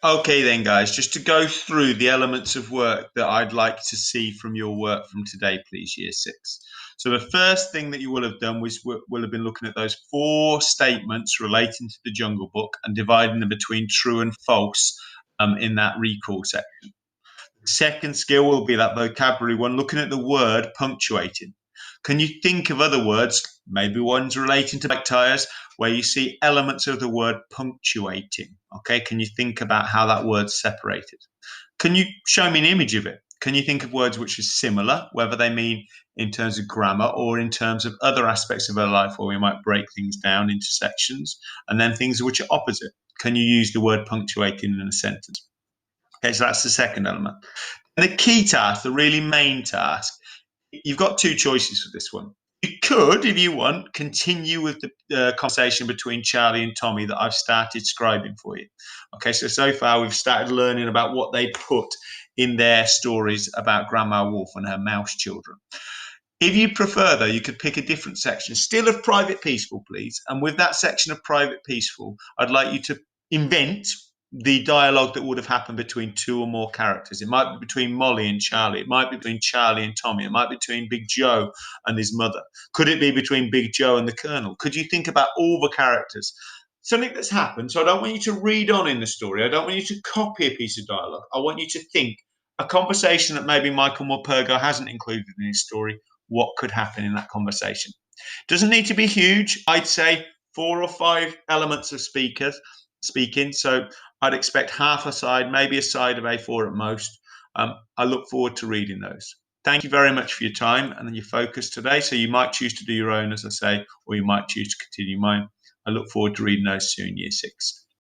Okay, then, guys, just to go through the elements of work that I'd like to see from your work from today, please, year six. So, the first thing that you will have done was will have been looking at those four statements relating to the Jungle Book and dividing them between true and false in that recall section. Second skill will be that vocabulary one, looking at the word punctuating. Can you think of other words, maybe ones relating to bike tires, where you see elements of the word punctuating? Okay, can you think about how that word's separated? Can you show me an image of it? Can you think of words which are similar, whether they mean in terms of grammar or in terms of other aspects of our life where we might break things down into sections, and then things which are opposite? Can you use the word punctuating in a sentence? Okay, so that's the second element. And the key task, the really main task, you've got two choices for this one. You could, if you want, continue with the conversation between Charlie and Tommy that I've started scribing for you. Okay, so far we've started learning about what they put in their stories about Grandma Wolf and her mouse children. If you prefer, though, you could pick a different section, still of Private Peaceful, please. And with that section of Private Peaceful, I'd like you to invent the dialogue that would have happened between two or more characters. It might be between Molly and Charlie. It might be between Charlie and Tommy. It might be between Big Joe and his mother. Could it be between Big Joe and the Colonel? Could you think about all the characters? Something that's happened. So I don't want you to read on in the story. I don't want you to copy a piece of dialogue. I want you to think a conversation that maybe Michael Morpurgo hasn't included in his story. What could happen in that conversation? Doesn't need to be huge. I'd say four or five elements of speakers speaking. So I'd expect half a side, maybe a side of A4 at most. I look forward to reading those. Thank you very much for your time and your focus today. So you might choose to do your own, as I say, or you might choose to continue mine. I look forward to reading those soon, year six.